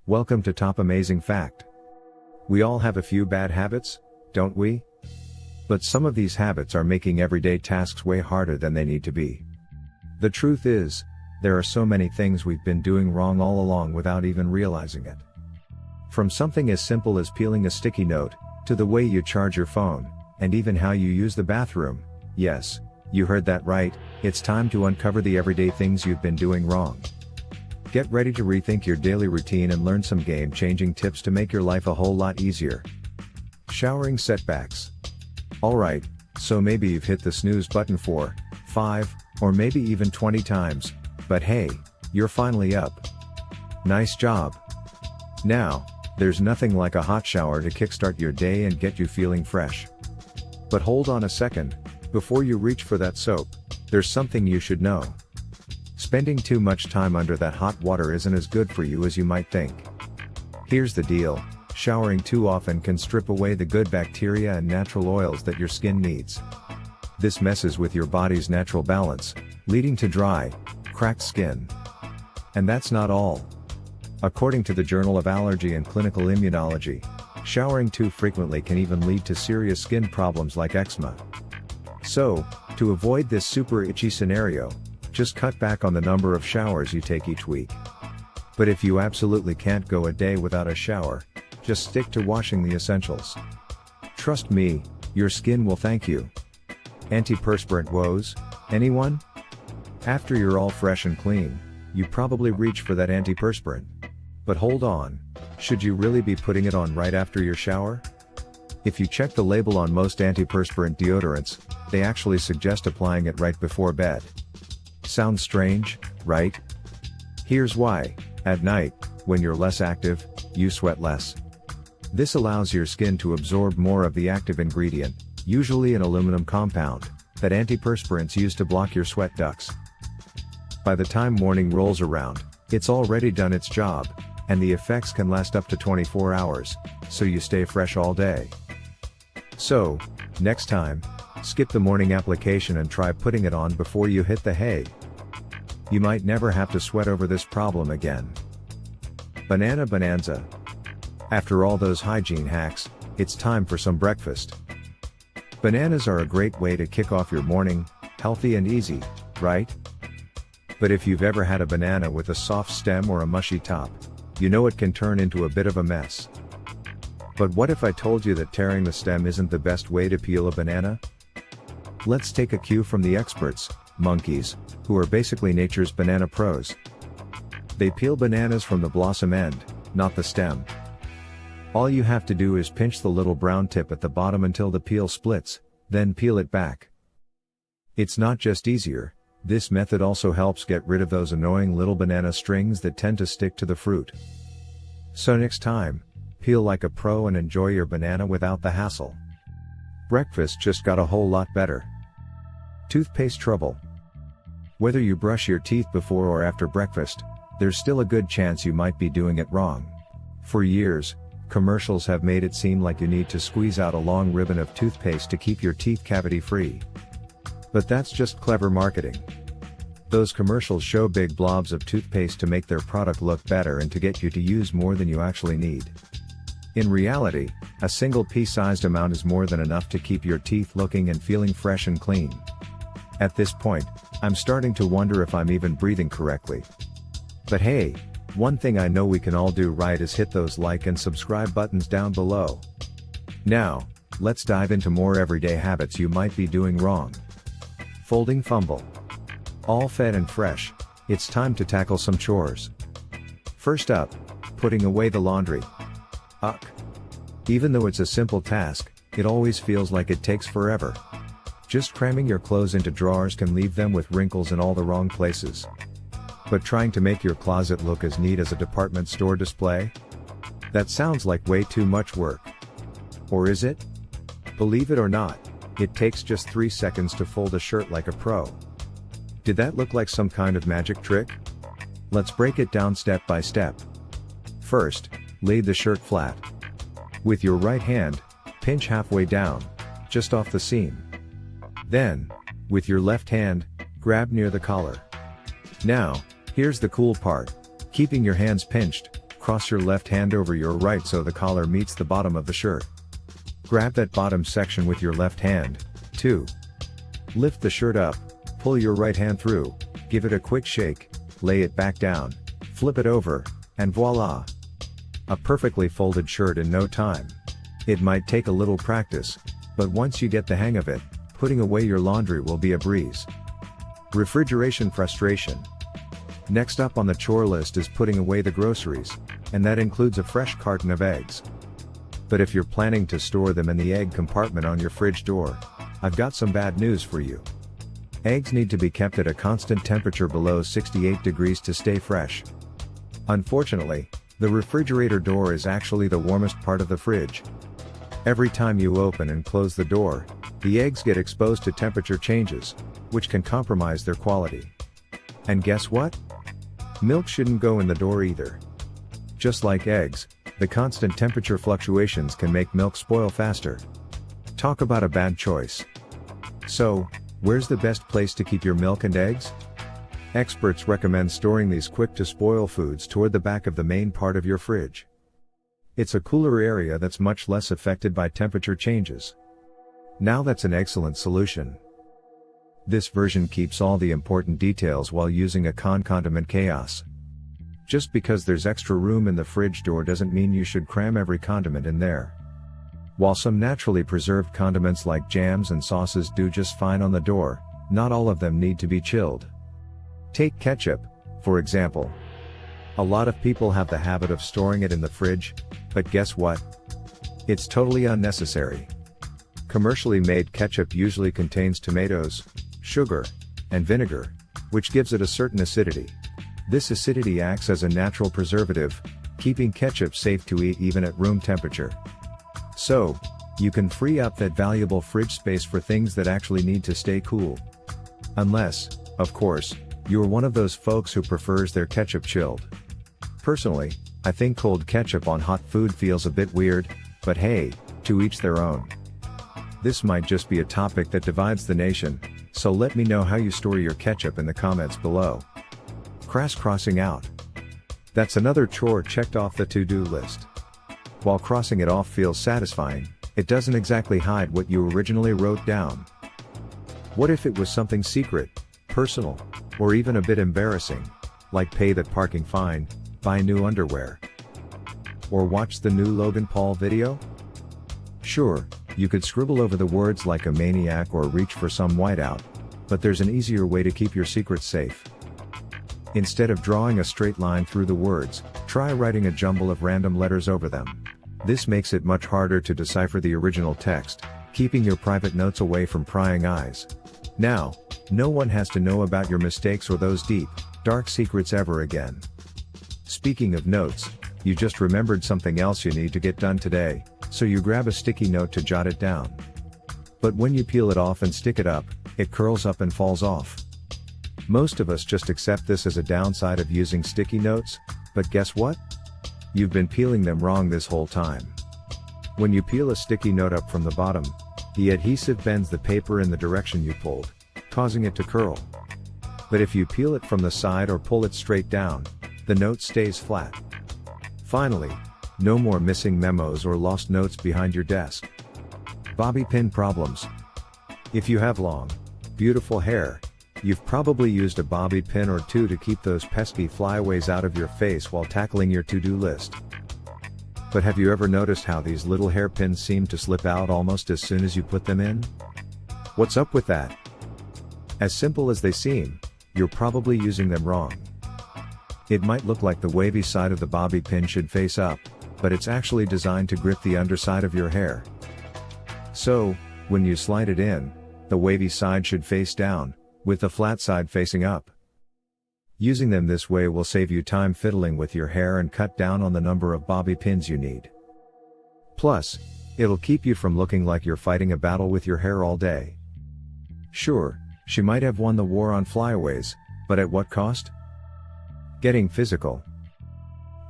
Welcome to Top Amazing Fact. We all have a few bad habits, don't we? But some of these habits are making everyday tasks way harder than they need to be. The truth is, there are so many things we've been doing wrong all along without even realizing it. From something as simple as peeling a sticky note, to the way you charge your phone, and even how you use the bathroom. Yes, you heard that right, it's time to uncover the everyday things you've been doing wrong. Get ready to rethink your daily routine and learn some game-changing tips to make your life a whole lot easier. Showering setbacks. Alright, so maybe you've hit the snooze button 4, 5, or maybe even 20 times, but hey, you're finally up. Nice job. Now, there's nothing like a hot shower to kickstart your day and get you feeling fresh. But hold on a second, before you reach for that soap, there's something you should know. Spending too much time under that hot water isn't as good for you as you might think. Here's the deal, showering too often can strip away the good bacteria and natural oils that your skin needs. This messes with your body's natural balance, leading to dry, cracked skin. And that's not all. According to the Journal of Allergy and Clinical Immunology, showering too frequently can even lead to serious skin problems like eczema. So, to avoid this super itchy scenario, just cut back on the number of showers you take each week. But if you absolutely can't go a day without a shower, just stick to washing the essentials. Trust me, your skin will thank you. Antiperspirant woes, anyone? After you're all fresh and clean, you probably reach for that antiperspirant. But hold on, should you really be putting it on right after your shower? If you check the label on most antiperspirant deodorants, they actually suggest applying it right before bed. Sounds strange, right? Here's why. At night, when you're less active, you sweat less. This allows your skin to absorb more of the active ingredient, usually an aluminum compound, that antiperspirants use to block your sweat ducts. By the time morning rolls around, it's already done its job, and the effects can last up to 24 hours, so you stay fresh all day. So, next time, skip the morning application and try putting it on before you hit the hay. You might never have to sweat over this problem again. Banana bonanza. After all those hygiene hacks, it's time for some breakfast. Bananas are a great way to kick off your morning, healthy and easy, right? But if you've ever had a banana with a soft stem or a mushy top, you know it can turn into a bit of a mess. But what if I told you that tearing the stem isn't the best way to peel a banana? Let's take a cue from the experts, monkeys, who are basically nature's banana pros. They peel bananas from the blossom end, not the stem. All you have to do is pinch the little brown tip at the bottom until the peel splits, then peel it back. It's not just easier, this method also helps get rid of those annoying little banana strings that tend to stick to the fruit. So next time, peel like a pro and enjoy your banana without the hassle. Breakfast just got a whole lot better. Toothpaste trouble. Whether you brush your teeth before or after breakfast, there's still a good chance you might be doing it wrong. For years, commercials have made it seem like you need to squeeze out a long ribbon of toothpaste to keep your teeth cavity free. But that's just clever marketing. Those commercials show big blobs of toothpaste to make their product look better and to get you to use more than you actually need. In reality, a single pea-sized amount is more than enough to keep your teeth looking and feeling fresh and clean. At this point, I'm starting to wonder if I'm even breathing correctly. But hey, one thing I know we can all do right is hit those like and subscribe buttons down below. Now, let's dive into more everyday habits you might be doing wrong. Folding fumble. All fed and fresh, it's time to tackle some chores. First up, putting away the laundry. Ugh. Even though it's a simple task, it always feels like it takes forever. Just cramming your clothes into drawers can leave them with wrinkles in all the wrong places. But trying to make your closet look as neat as a department store display? That sounds like way too much work. Or is it? Believe it or not, it takes just 3 seconds to fold a shirt like a pro. Did that look like some kind of magic trick? Let's break it down step by step. First, lay the shirt flat. With your right hand, pinch halfway down, just off the seam. Then, with your left hand, grab near the collar. Now, here's the cool part. Keeping your hands pinched, Cross your left hand over your right so the collar meets the bottom of the shirt. Grab that bottom section with your left hand. 2. Lift the shirt up, pull your right hand through, give it a quick shake, lay it back down, flip it over, and voila! A perfectly folded shirt in no time. It might take a little practice, but once you get the hang of it, putting away your laundry will be a breeze. Refrigeration frustration. Next up on the chore list is putting away the groceries, and that includes a fresh carton of eggs. But if you're planning to store them in the egg compartment on your fridge door, I've got some bad news for you. Eggs need to be kept at a constant temperature below 68 degrees to stay fresh. Unfortunately, the refrigerator door is actually the warmest part of the fridge. Every time you open and close the door, the eggs get exposed to temperature changes, which can compromise their quality. And guess what? Milk shouldn't go in the door either. Just like eggs, the constant temperature fluctuations can make milk spoil faster. Talk about a bad choice. So, where's the best place to keep your milk and eggs? Experts recommend storing these quick-to-spoil foods toward the back of the main part of your fridge. It's a cooler area that's much less affected by temperature changes. Now that's an excellent solution. This version keeps all the important details while using a condiment chaos. Just because there's extra room in the fridge door doesn't mean you should cram every condiment in there. While some naturally preserved condiments like jams and sauces do just fine on the door, not all of them need to be chilled. Take ketchup, for example. A lot of people have the habit of storing it in the fridge, but guess what? It's totally unnecessary. Commercially made ketchup usually contains tomatoes, sugar, and vinegar, which gives it a certain acidity. This acidity acts as a natural preservative, keeping ketchup safe to eat even at room temperature. So, you can free up that valuable fridge space for things that actually need to stay cool. Unless, of course, you're one of those folks who prefers their ketchup chilled. Personally, I think cold ketchup on hot food feels a bit weird, but hey, to each their own. This might just be a topic that divides the nation, so let me know how you store your ketchup in the comments below. Crossing out. That's another chore checked off the to-do list. While crossing it off feels satisfying, it doesn't exactly hide what you originally wrote down. What if it was something secret, personal, or even a bit embarrassing, like pay that parking fine, buy new underwear, or watch the new Logan Paul video? Sure, you could scribble over the words like a maniac or reach for some whiteout, but there's an easier way to keep your secrets safe. Instead of drawing a straight line through the words, try writing a jumble of random letters over them. This makes it much harder to decipher the original text, keeping your private notes away from prying eyes. Now, no one has to know about your mistakes or those deep, dark secrets ever again. Speaking of notes, you just remembered something else you need to get done today, so you grab a sticky note to jot it down. But when you peel it off and stick it up, it curls up and falls off. Most of us just accept this as a downside of using sticky notes, but guess what? You've been peeling them wrong this whole time. When you peel a sticky note up from the bottom, the adhesive bends the paper in the direction you pulled, causing it to curl. But if you peel it from the side or pull it straight down, the note stays flat. Finally, no more missing memos or lost notes behind your desk. Bobby pin problems. If you have long, beautiful hair, you've probably used a bobby pin or two to keep those pesky flyaways out of your face while tackling your to-do list. But have you ever noticed how these little hairpins seem to slip out almost as soon as you put them in? What's up with that? As simple as they seem, you're probably using them wrong. It might look like the wavy side of the bobby pin should face up, but it's actually designed to grip the underside of your hair. So, when you slide it in, the wavy side should face down, with the flat side facing up. Using them this way will save you time fiddling with your hair and cut down on the number of bobby pins you need. Plus, it'll keep you from looking like you're fighting a battle with your hair all day. Sure, she might have won the war on flyaways, but at what cost? Getting physical.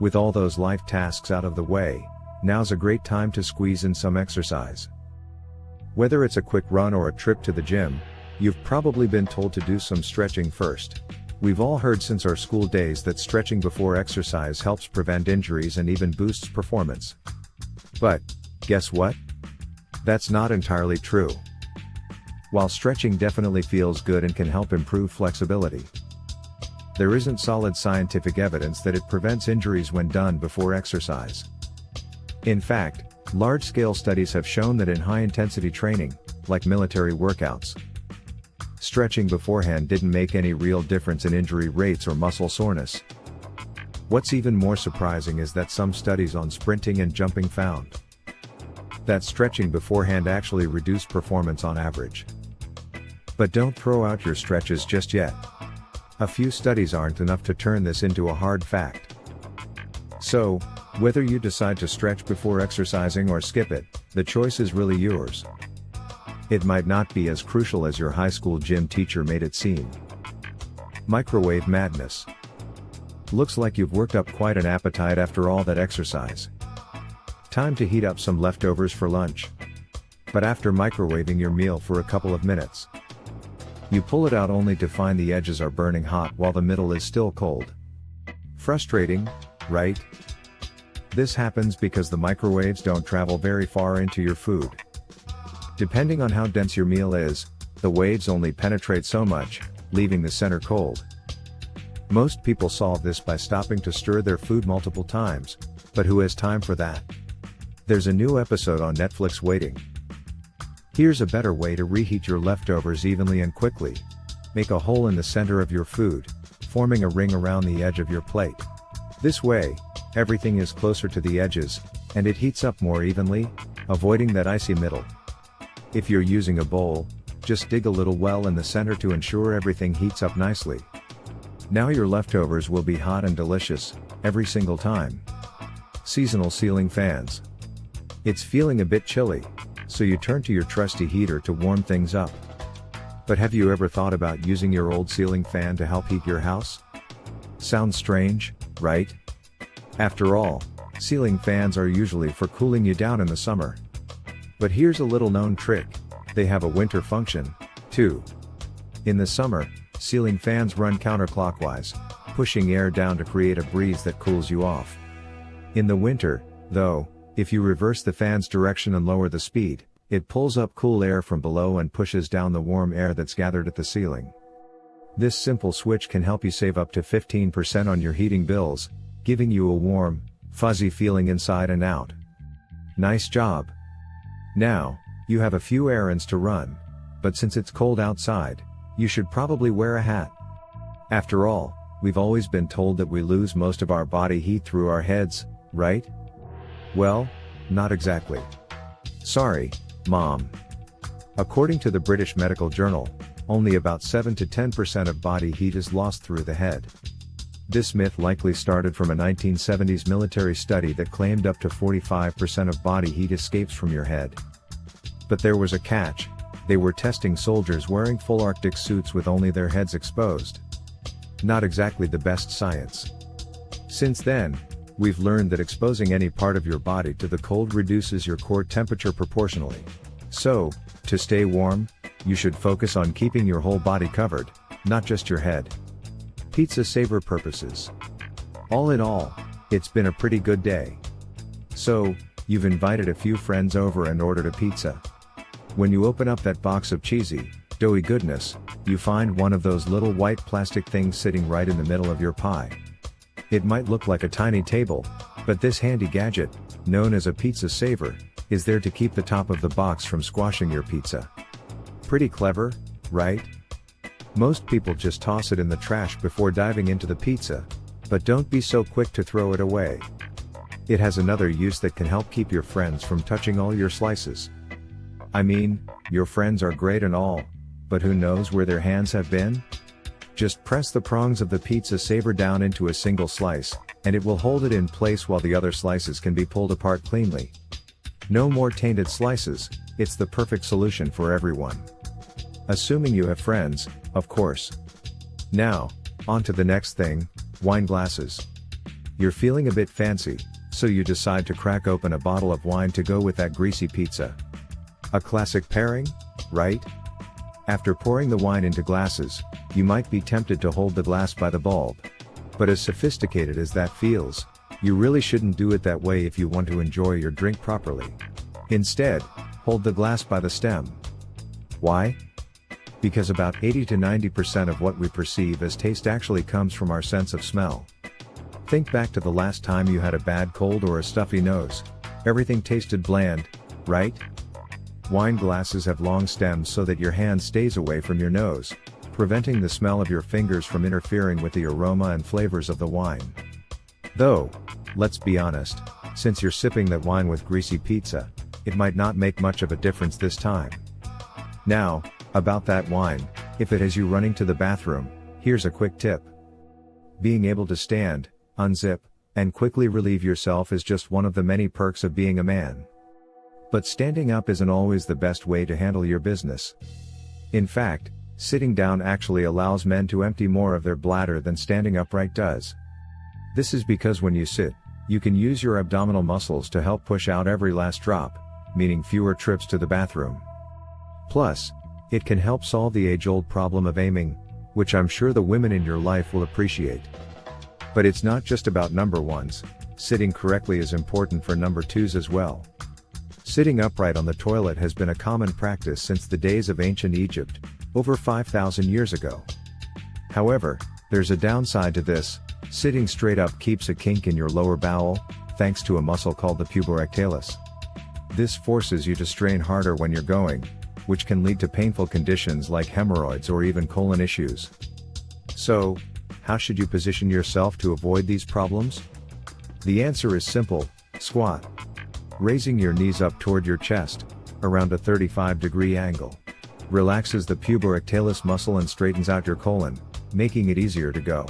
With all those life tasks out of the way, now's a great time to squeeze in some exercise. Whether it's a quick run or a trip to the gym, you've probably been told to do some stretching first. We've all heard since our school days that stretching before exercise helps prevent injuries and even boosts performance. But, guess what? That's not entirely true. While stretching definitely feels good and can help improve flexibility, there isn't solid scientific evidence that it prevents injuries when done before exercise. In fact, large-scale studies have shown that in high-intensity training, like military workouts, stretching beforehand didn't make any real difference in injury rates or muscle soreness. What's even more surprising is that some studies on sprinting and jumping found that stretching beforehand actually reduced performance on average. But don't throw out your stretches just yet. A few studies aren't enough to turn this into a hard fact. So, whether you decide to stretch before exercising or skip it, the choice is really yours. It might not be as crucial as your high school gym teacher made it seem. Microwave madness. Looks like you've worked up quite an appetite after all that exercise. Time to heat up some leftovers for lunch. But after microwaving your meal for a couple of minutes, you pull it out only to find the edges are burning hot while the middle is still cold. Frustrating, right? This happens because the microwaves don't travel very far into your food. Depending on how dense your meal is, the waves only penetrate so much, leaving the center cold. Most people solve this by stopping to stir their food multiple times, but who has time for that? There's a new episode on Netflix waiting. Here's a better way to reheat your leftovers evenly and quickly. Make a hole in the center of your food, forming a ring around the edge of your plate. This way, everything is closer to the edges, and it heats up more evenly, avoiding that icy middle. If you're using a bowl, just dig a little well in the center to ensure everything heats up nicely. Now your leftovers will be hot and delicious, every single time. Seasonal ceiling fans. It's feeling a bit chilly, so you turn to your trusty heater to warm things up. But have you ever thought about using your old ceiling fan to help heat your house? Sounds strange, right? After all, ceiling fans are usually for cooling you down in the summer. But here's a little known trick, they have a winter function, too. In the summer, ceiling fans run counterclockwise, pushing air down to create a breeze that cools you off. In the winter, though, if you reverse the fan's direction and lower the speed, it pulls up cool air from below and pushes down the warm air that's gathered at the ceiling. This simple switch can help you save up to 15% on your heating bills, giving you a warm, fuzzy feeling inside and out. Nice job! Now, you have a few errands to run, but since it's cold outside, you should probably wear a hat. After all, we've always been told that we lose most of our body heat through our heads, right? Well, not exactly. Sorry, Mom. According to the British Medical Journal, only about 7 to 10% of body heat is lost through the head. This myth likely started from a 1970s military study that claimed up to 45% of body heat escapes from your head. But there was a catch, they were testing soldiers wearing full Arctic suits with only their heads exposed. Not exactly the best science. Since then, we've learned that exposing any part of your body to the cold reduces your core temperature proportionally. So, to stay warm, you should focus on keeping your whole body covered, not just your head. Pizza saver purposes. All in all, it's been a pretty good day. So, you've invited a few friends over and ordered a pizza. When you open up that box of cheesy, doughy goodness, you find one of those little white plastic things sitting right in the middle of your pie. It might look like a tiny table, but this handy gadget, known as a pizza saver, is there to keep the top of the box from squashing your pizza. Pretty clever, right? Most people just toss it in the trash before diving into the pizza, but don't be so quick to throw it away. It has another use that can help keep your friends from touching all your slices. I mean, your friends are great and all, but who knows where their hands have been? Just press the prongs of the pizza saver down into a single slice, and it will hold it in place while the other slices can be pulled apart cleanly. No more tainted slices, it's the perfect solution for everyone. Assuming you have friends, of course. Now, on to the next thing, wine glasses. You're feeling a bit fancy, so you decide to crack open a bottle of wine to go with that greasy pizza. A classic pairing, right? After pouring the wine into glasses, you might be tempted to hold the glass by the bulb. But as sophisticated as that feels, you really shouldn't do it that way if you want to enjoy your drink properly. Instead, hold the glass by the stem. Why? Because about 80 to 90% of what we perceive as taste actually comes from our sense of smell. Think back to the last time you had a bad cold or a stuffy nose. Everything tasted bland, right? Wine glasses have long stems so that your hand stays away from your nose, preventing the smell of your fingers from interfering with the aroma and flavors of the wine. Though, let's be honest, since you're sipping that wine with greasy pizza, it might not make much of a difference this time. Now, about that wine, if it has you running to the bathroom, here's a quick tip. Being able to stand, unzip, and quickly relieve yourself is just one of the many perks of being a man. But standing up isn't always the best way to handle your business. In fact, sitting down actually allows men to empty more of their bladder than standing upright does. This is because when you sit, you can use your abdominal muscles to help push out every last drop, meaning fewer trips to the bathroom. Plus, it can help solve the age-old problem of aiming, which I'm sure the women in your life will appreciate. But it's not just about number ones, sitting correctly is important for number twos as well. Sitting upright on the toilet has been a common practice since the days of ancient Egypt, over 5,000 years ago. However, there's a downside to this. Sitting straight up keeps a kink in your lower bowel, thanks to a muscle called the puborectalis. This forces you to strain harder when you're going, which can lead to painful conditions like hemorrhoids or even colon issues. So, how should you position yourself to avoid these problems? The answer is simple: squat. Raising your knees up toward your chest, around a 35-degree angle, relaxes the puborectalis muscle and straightens out your colon, making it easier to go.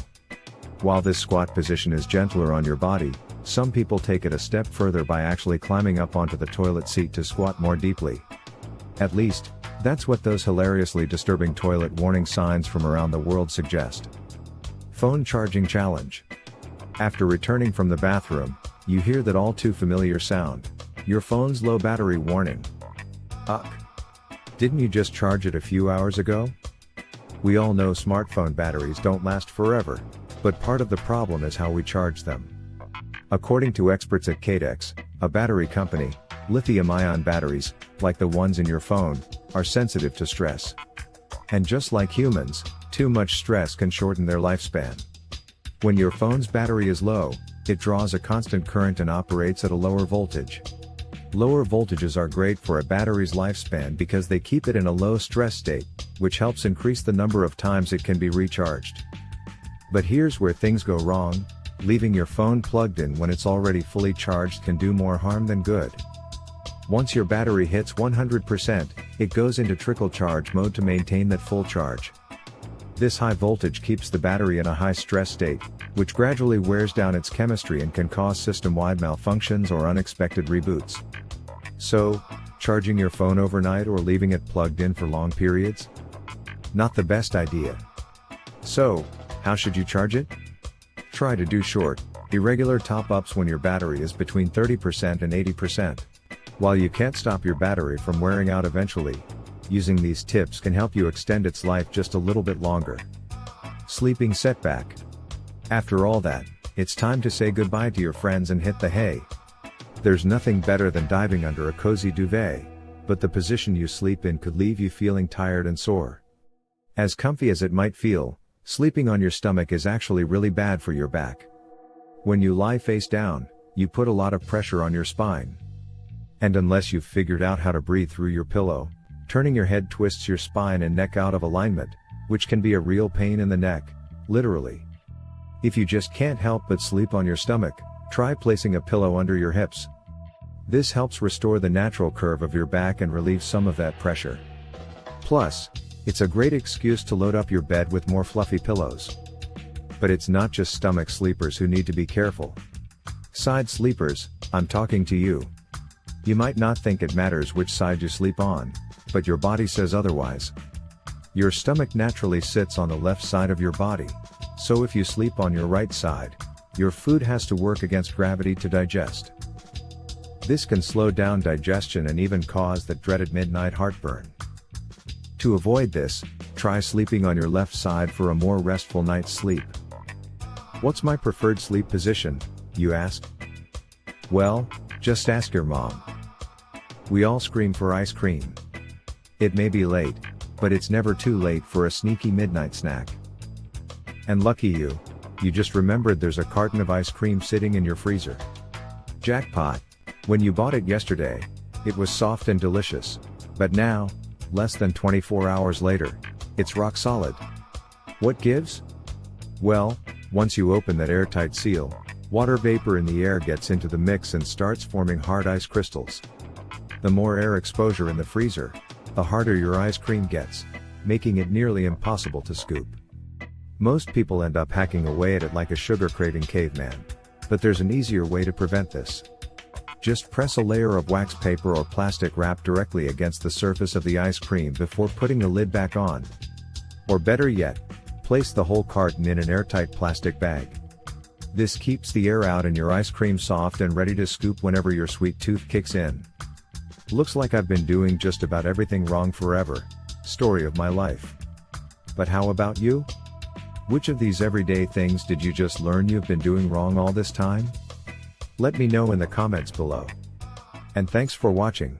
While this squat position is gentler on your body, some people take it a step further by actually climbing up onto the toilet seat to squat more deeply. At least, that's what those hilariously disturbing toilet warning signs from around the world suggest. Phone charging challenge. After returning from the bathroom, you hear that all too familiar sound: your phone's low battery warning. Ugh. Didn't you just charge it a few hours ago? We all know smartphone batteries don't last forever, but part of the problem is how we charge them. According to experts at Cadex, a battery company, lithium-ion batteries, like the ones in your phone, are sensitive to stress. And just like humans, too much stress can shorten their lifespan. When your phone's battery is low, it draws a constant current and operates at a lower voltage. Lower voltages are great for a battery's lifespan because they keep it in a low stress state, which helps increase the number of times it can be recharged. But here's where things go wrong: leaving your phone plugged in when it's already fully charged can do more harm than good. Once your battery hits 100%, it goes into trickle charge mode to maintain that full charge. This high voltage keeps the battery in a high stress state, which gradually wears down its chemistry and can cause system-wide malfunctions or unexpected reboots. So, charging your phone overnight or leaving it plugged in for long periods? Not the best idea. So, how should you charge it? Try to do short, irregular top-ups when your battery is between 30% and 80%. While you can't stop your battery from wearing out eventually, using these tips can help you extend its life just a little bit longer. Sleeping setback. After all that, it's time to say goodbye to your friends and hit the hay. There's nothing better than diving under a cozy duvet, but the position you sleep in could leave you feeling tired and sore. As comfy as it might feel, sleeping on your stomach is actually really bad for your back. When you lie face down, you put a lot of pressure on your spine. And unless you've figured out how to breathe through your pillow, turning your head twists your spine and neck out of alignment, which can be a real pain in the neck, literally. If you just can't help but sleep on your stomach, try placing a pillow under your hips. This helps restore the natural curve of your back and relieve some of that pressure. Plus, it's a great excuse to load up your bed with more fluffy pillows. But it's not just stomach sleepers who need to be careful. Side sleepers, I'm talking to you. You might not think it matters which side you sleep on, but your body says otherwise. Your stomach naturally sits on the left side of your body, so if you sleep on your right side, your food has to work against gravity to digest. This can slow down digestion and even cause that dreaded midnight heartburn. To avoid this, try sleeping on your left side for a more restful night's sleep. What's my preferred sleep position, you ask? Well, just ask your mom. We all scream for ice cream. It may be late, but it's never too late for a sneaky midnight snack. And lucky you, you just remembered there's a carton of ice cream sitting in your freezer. Jackpot! When you bought it yesterday, it was soft and delicious, but now, less than 24 hours later, it's rock solid. What gives? Well, once you open that airtight seal, water vapor in the air gets into the mix and starts forming hard ice crystals. The more air exposure in the freezer, the harder your ice cream gets, making it nearly impossible to scoop. Most people end up hacking away at it like a sugar-craving caveman. But there's an easier way to prevent this. Just press a layer of wax paper or plastic wrap directly against the surface of the ice cream before putting the lid back on. Or better yet, place the whole carton in an airtight plastic bag. This keeps the air out and your ice cream soft and ready to scoop whenever your sweet tooth kicks in. Looks like I've been doing just about everything wrong forever. Story of my life. But how about you? Which of these everyday things did you just learn you've been doing wrong all this time? Let me know in the comments below. And thanks for watching.